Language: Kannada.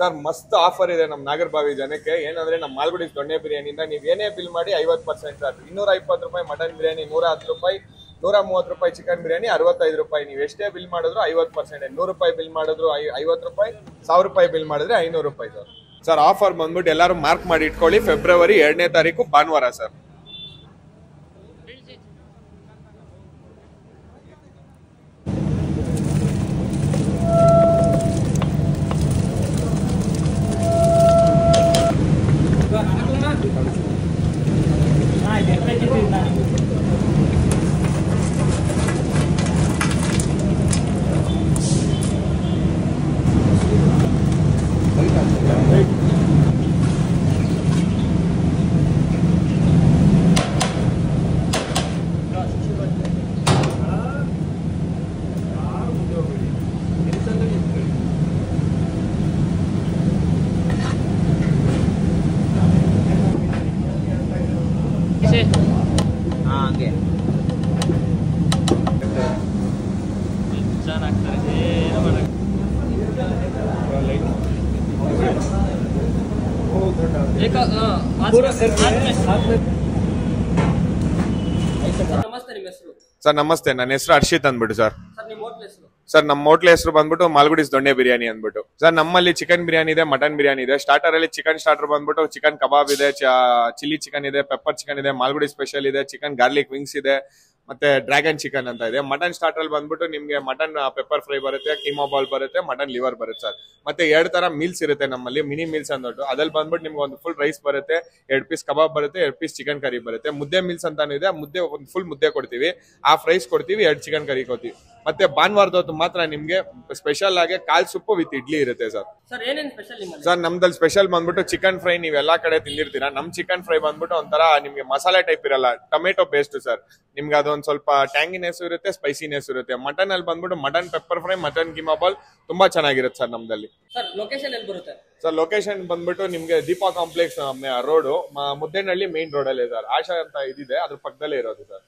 ಸರ್ ಮಸ್ತ್ ಆಫರ್ ಇದೆ ನಮ್ಮ ನಾಗರಬಾವಿ ಜನಕ್ಕೆ. ಏನಂದ್ರೆ ನಮ್ಮ ಮಾಲ್ಗುಡಿ ದೊಣ್ಣೆ ಬಿರಿಯಾನಿಯಿಂದ ನೀವು ಏನೇ ಬಿಲ್ ಮಾಡಿ 50% ಸರ್. 220 ರೂಪಾಯಿ ಮಟನ್ ಬಿರಿಯಾನಿ, 110 ರೂಪಾಯಿ, 130 ರೂಪಾಯಿ ಚಿಕನ್ ಬಿರಿಯಾನಿ, 65 ರೂಪಾಯಿ. ನೀವು ಎಷ್ಟೇ ಬಿಲ್ ಮಾಡಿದ್ರು 50%. 100 ರೂಪಾಯಿ ಬಿಲ್ ಮಾಡಿದ್ರು 50 ರೂಪಾಯಿ, 1000 ರೂಪಾಯಿ ಬಿಲ್ ಮಾಡಿದ್ರೆ 500 ರೂಪಾಯಿ ಸರ್. ಸರ್ ಆಫರ್ ಬಂದ್ಬಿಟ್ಟು ಎಲ್ಲರೂ ಮಾರ್ಕ್ ಮಾಡಿ ಇಟ್ಕೊಳ್ಳಿ, ಫೆಬ್ರವರಿ 2ನೇ ತಾರೀಕು ಭಾನುವಾರ ಸರ್. ಸರ್ ನಮಸ್ತೆ, ನನ್ನ ಹೆಸರು ಹರ್ಷಿತ್ ಅಂದ್ಬಿಟ್ಟು ಸರ್. ಸರ್ ನಮ್ಮ ಹೋಟ್ಲ್ ಹೆಸರು ಬಂದ್ಬಿಟ್ಟು ಮಾಲ್ಗುಡಿಸ್ ದೊಣ್ಣೆ ಬಿರಿಯಾನಿ ಅಂದ್ಬಿಟ್ಟು ಸರ್. ನಮ್ಮಲ್ಲಿ ಚಿಕನ್ ಬಿರಿಯಾನಿ ಇದೆ, ಮಟನ್ ಬಿರಿಯಾನಿ ಇದೆ. ಸ್ಟಾರ್ಟರ್ ಅಲ್ಲಿ ಚಿಕನ್ ಸ್ಟಾರ್ಟರ್ ಬಂದ್ಬಿಟ್ಟು ಚಿಕನ್ ಕಬಾಬ್ ಇದೆ, ಚಿಲ್ಲಿ ಚಿಕನ್ ಇದೆ, ಪೆಪ್ಪರ್ ಚಿಕನ್ ಇದೆ, ಮಾಲ್ಗುಡಿ ಸ್ಪೆಷಲ್ ಇದೆ, ಚಿಕನ್ ಗಾರ್ಲಿಕ್ ವಿಂಗ್ಸ್ ಇದೆ, ಮತ್ತೆ ಡ್ರ್ಯಾಗನ್ ಚಿಕನ್ ಅಂತ ಇದೆ. ಮಟನ್ ಸ್ಟಾರ್ಟರ್ ಅಲ್ಲಿ ಬಂದ್ಬಿಟ್ಟು ನಿಮ್ಗೆ ಮಟನ್ ಪೆಪ್ಪರ್ ಫ್ರೈ ಬರುತ್ತೆ, ಕೀಮಾ ಬಾಲ್ ಬರುತ್ತೆ, ಮಟನ್ ಲಿವರ್ ಬರುತ್ತೆ ಸರ್. ಮತ್ತೆ 2 ತರ ಮೀಲ್ಸ್ ಇರುತ್ತೆ ನಮ್ಮಲ್ಲಿ, ಮಿನಿ ಮೀಲ್ಸ್ ಅಂದ್ಬಿಟ್ಟು. ಅದ್ರಲ್ಲಿ ಬಂದ್ಬಿಟ್ಟು ನಿಮ್ಗೆ ಒಂದು ಫುಲ್ ರೈಸ್ ಬರುತ್ತೆ, 2 ಪೀಸ್ ಕಬಾಬ್ ಬರುತ್ತೆ, 2 ಪೀಸ್ ಚಿಕನ್ ಕರಿ ಬರುತ್ತೆ. ಮುದ್ದೆ ಮೀಲ್ಸ್ ಅಂತಾನು ಇದೆ, ಮುದ್ದೆ ಒಂದು ಫುಲ್ ಮುದ್ದೆ ಕೊಡ್ತೀವಿ, ಹಾಫ್ ರೈಸ್ ಕೊಡ್ತೀವಿ, 2 ಚಿಕನ್ ಕರಿ ಕೊಡ್ತೀವಿ. ಮತ್ತೆ ಭಾನುವಾರದ ಹೊತ್ತು ಮಾತ್ರ ನಿಮ್ಗೆ ಸ್ಪೆಷಲ್ ಆಗಿ ಕಾಲ್ ಸೂಪು ವಿತ್ ಇಡ್ಲಿ ಇರುತ್ತೆ ಸರ್. ಸರ್ ನಮ್ದಲ್ಲಿ ಸ್ಪೆಷಲ್ ಬಂದ್ಬಿಟ್ಟು ಚಿಕನ್ ಫ್ರೈ ನೀವು ಎಲ್ಲಾ ಕಡೆ ತಿಂದಿರ್ತೀರಾ. ನಮ್ ಚಿಕನ್ ಫ್ರೈ ಬಂದ್ಬಿಟ್ಟು ಒಂಥರ ನಿಮ್ಗೆ ಮಸಾಲೆ ಟೈಪ್ ಇರಲ್ಲ, ಟೊಮೆಟೊ ಬೇಸ್ಡ್ ಸರ್. ನಿಮ್ಗೆ ಅದೊಂದ್ ಸ್ವಲ್ಪ ಟ್ಯಾಂಗಿನೆಸ್ ಇರುತ್ತೆ, ಸ್ಪೈಸಿನೆಸ್ ಇರುತ್ತೆ. ಮಟನ್ ಅಲ್ಲಿ ಬಂದ್ಬಿಟ್ಟು mutton pepper fry, mutton keema ball ತುಂಬಾ ಚೆನ್ನಾಗಿರುತ್ತೆ ಸರ್ ನಮ್ದಲ್ಲಿ. ಸರ್ ಲೊಕೇಶನ್ ಬಂದ್ಬಿಟ್ಟು ನಿಮ್ಗೆ Deepa complex road, Muddenahalli main road ಅಲ್ಲಿ ಸರ್. ಆಶಾ ಅಂತ ಇದಿದೆ, ಅದ್ರ ಪಕ್ಕದಲ್ಲೇ ಇರೋದು ಸರ್.